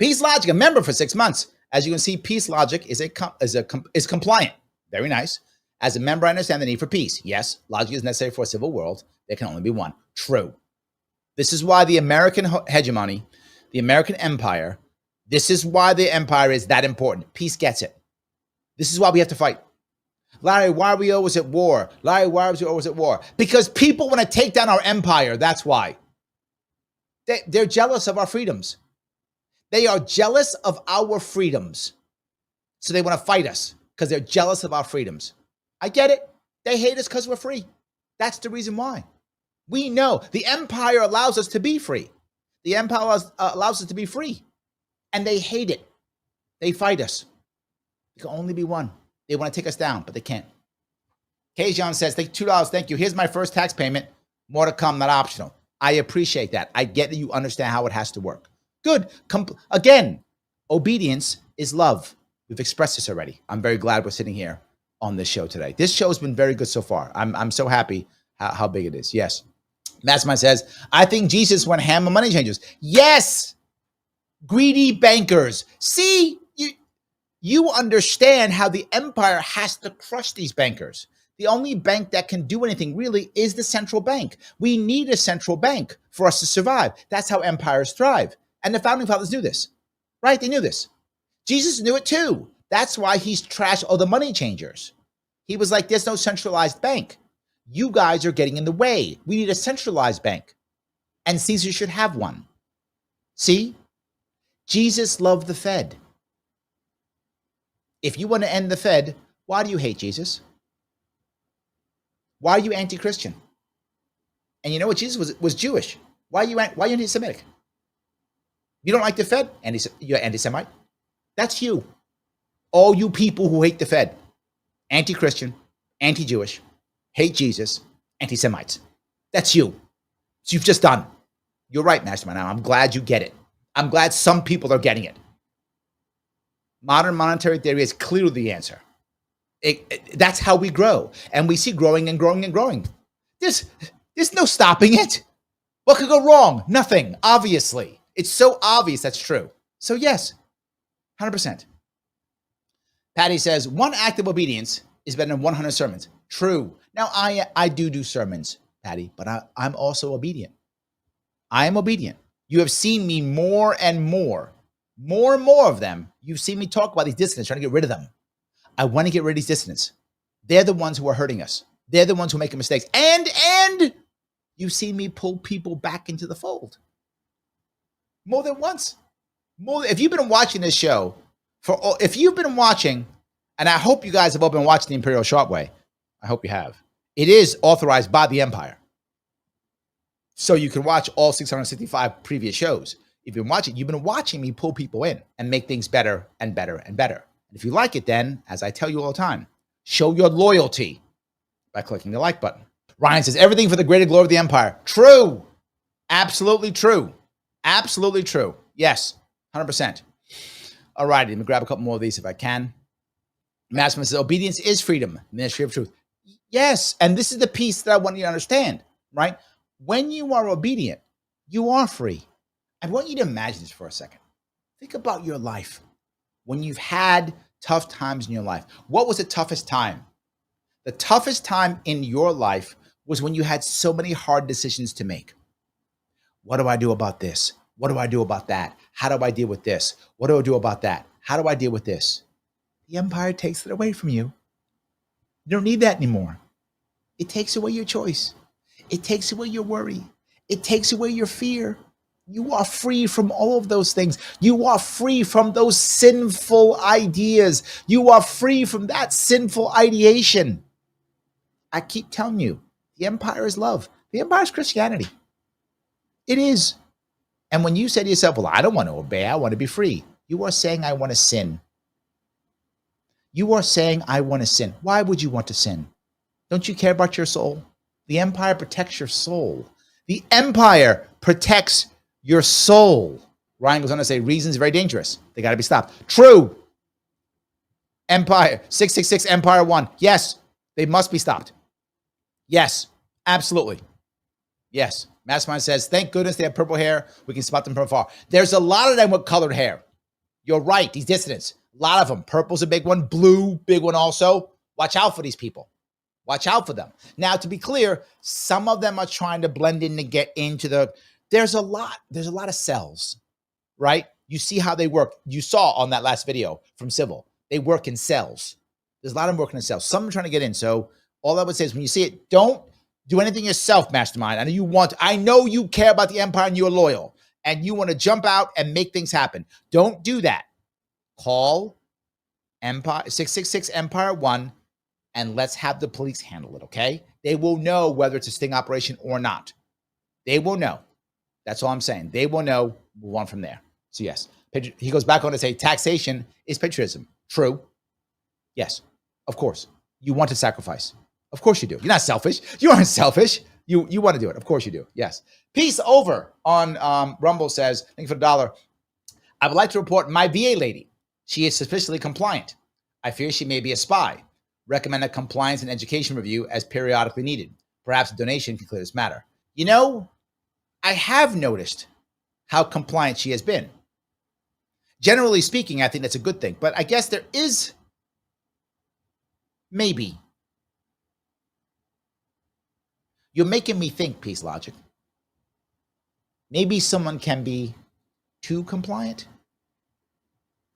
Peace Logic, a member for 6 months. As you can see, Peace Logic is compliant. Very nice. As a member, I understand the need for peace. Yes, logic is necessary for a civil world. There can only be one. True. This is why the American hegemony, the American empire, this is why the empire is that important. Peace gets it. This is why we have to fight. Larry, why are we always at war? Larry, why are we always at war? Because people want to take down our empire. That's why. They're jealous of our freedoms. They are jealous of our freedoms. So they want to fight us because they're jealous of our freedoms. I get it. They hate us because we're free. That's the reason why. We know the empire allows us to be free. The empire allows us to be free. And they hate it. They fight us. There can only be one. They want to take us down, but they can't. Kajon says, "Thank $2. Thank you. Here's my first tax payment. More to come, not optional." I appreciate that. I get that you understand how it has to work. Good. Again, obedience is love. We've expressed this already. I'm very glad we're sitting here on this show today. This show has been very good so far. I'm so happy how big it is. Yes. Mastermind says, "I think Jesus went ham on money changers." Yes. Greedy bankers. See, you understand how the empire has to crush these bankers. The only bank that can do anything really is the central bank. We need a central bank for us to survive. That's how empires thrive. And the founding fathers knew this, right? They knew this. Jesus knew it too. That's why he's trashed all the money changers. He was like, there's no centralized bank. You guys are getting in the way. We need a centralized bank. And Caesar should have one. See? Jesus loved the Fed. If you want to end the Fed, why do you hate Jesus? Why are you anti-Christian? And you know what? Jesus was Jewish. Why are you anti-Semitic? You don't like the Fed? You're anti-Semite? That's you. All you people who hate the Fed. Anti-Christian, anti-Jewish, hate Jesus, anti-Semites. That's you. So you've just done. You're right, Mastermind. I'm glad you get it. I'm glad some people are getting it. Modern monetary theory is clearly the answer. That's how we grow. And we see growing and growing and growing. There's no stopping it. What could go wrong? Nothing, obviously. It's so obvious that's true. So yes, 100%. Patty says, one act of obedience is better than 100 sermons. True. Now, I do sermons, Patty, but I'm also obedient. I am obedient. You have seen me more and more of them. You've seen me talk about these dissidents, trying to get rid of them. I want to get rid of these dissidents. They're the ones who are hurting us. They're the ones who are making mistakes. And you've seen me pull people back into the fold. More than once. If you've been watching this show, if you've been watching, and I hope you guys have all been watching the Imperial Sharpe Way. I hope you have. It is authorized by the Empire. So you can watch all 665 previous shows. If you've been watching me pull people in and make things better and better and better. And if you like it, then, as I tell you all the time, show your loyalty by clicking the like button. Ryan says, everything for the greater glory of the Empire. True. Absolutely true. Absolutely true. Yes, 100%. All right, let me grab a couple more of these if I can. Massman says, obedience is freedom, ministry of truth. Yes, and this is the piece that I want you to understand, right? When you are obedient, you are free. I want you to imagine this for a second. Think about your life. When you've had tough times in your life, what was the toughest time? The toughest time in your life was when you had so many hard decisions to make. What do I do about this? What do I do about that? How do I deal with this? What do I do about that? How do I deal with this? The Empire takes it away from you. You don't need that anymore. It takes away your choice. It takes away your worry. It takes away your fear. You are free from all of those things. You are free from those sinful ideas. You are free from that sinful ideation. I keep telling you, the Empire is love. The Empire is Christianity. It is. And when you say to yourself, well, I don't want to obey, I want to be free. You are saying, I want to sin. You are saying, I want to sin. Why would you want to sin? Don't you care about your soul? The Empire protects your soul. The Empire protects your soul. Ryan goes on to say, reasons are very dangerous. They got to be stopped. True. Empire, 666 Empire 1. Yes, they must be stopped. Yes, absolutely. Yes. Mastermind says, thank goodness they have purple hair. We can spot them from afar. There's a lot of them with colored hair. You're right. These dissidents, a lot of them. Purple's a big one. Blue, big one also. Watch out for these people. Watch out for them. Now, to be clear, some of them are trying to blend in to get into the. There's a lot of cells, right? You see how they work. You saw on that last video from Civil. They work in cells. There's a lot of them working in cells. Some are trying to get in. So all I would say is when you see it, don't do anything yourself, Mastermind. I know you care about the empire and you're loyal and you want to jump out and make things happen. Don't do that. Call Empire 666 Empire 1 and let's have the police handle it, okay? They will know whether it's a sting operation or not. They will know. That's all I'm saying. They will know. Move on from there. So yes, he goes back on to say taxation is patriotism. True. Yes, of course. You want to sacrifice. Of course you do. You're not selfish. You aren't selfish. You want to do it. Of course you do. Yes. Peace over on Rumble says, thank you for the $1. I would like to report my VA lady. She is suspiciously compliant. I fear she may be a spy. Recommend a compliance and education review as periodically needed. Perhaps a donation can clear this matter. You know, I have noticed how compliant she has been. Generally speaking, I think that's a good thing. But I guess there is maybe. You're making me think, Peace Logic. Maybe someone can be too compliant.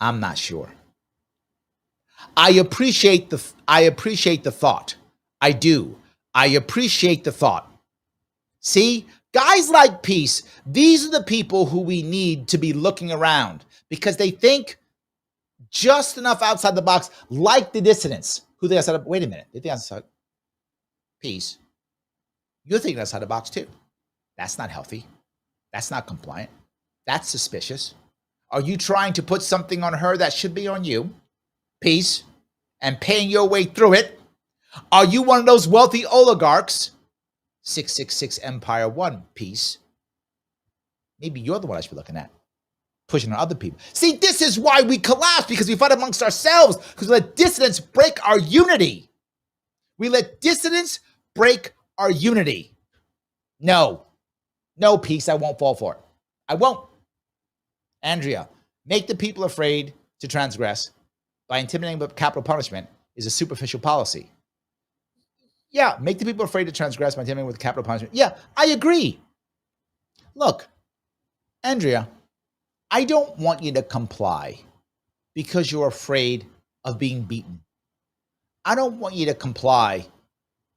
I'm not sure. I appreciate the thought. I do. I appreciate the thought. See, guys like Peace, these are the people who we need to be looking around because they think just enough outside the box, like the dissidents who they outside. Wait a minute, they think outside. Peace. You're thinking outside the box too. That's not healthy. That's not compliant. That's suspicious. Are you trying to put something on her that should be on you? Peace. And paying your way through it? Are you one of those wealthy oligarchs? 666 Empire 1, Peace. Maybe you're the one I should be looking at. Pushing on other people. See, this is why we collapse, because we fight amongst ourselves, because we let dissidents break our unity. We let dissidents break our unity. No, Peace, I won't fall for it. I won't. Andrea, make the people afraid to transgress by intimidating with capital punishment is a superficial policy. Yeah, make the people afraid to transgress by intimidating with capital punishment. Yeah, I agree. Look, Andrea, I don't want you to comply because you're afraid of being beaten. I don't want you to comply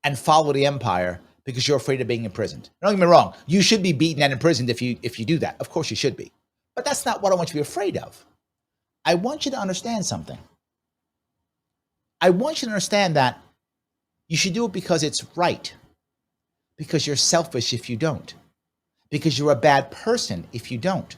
and follow the empire because you're afraid of being imprisoned. Don't get me wrong. You should be beaten and imprisoned if you do that. Of course you should be. But that's not what I want you to be afraid of. I want you to understand something. I want you to understand that you should do it because it's right. Because you're selfish if you don't. Because you're a bad person if you don't.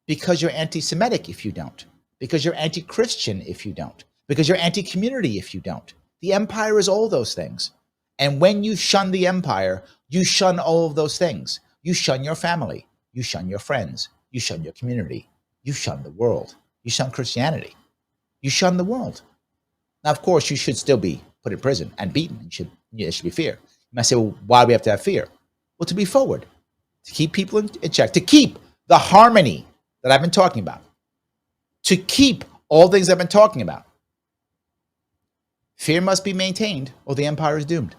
Because you're anti-Semitic if you don't. Because you're anti-Christian if you don't. Because you're anti-community if you don't. The empire is all those things. And when you shun the empire, you shun all of those things. You shun your family. You shun your friends. You shun your community. You shun the world. You shun Christianity. You shun the world. Now, of course, you should still be put in prison and beaten. There should be fear. You might say, well, why do we have to have fear? Well, to be forward, to keep people in check, to keep the harmony that I've been talking about, to keep all things I've been talking about. Fear must be maintained or the empire is doomed.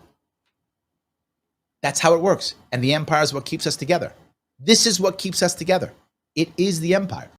That's how it works. And the empire is what keeps us together. This is what keeps us together. It is the empire.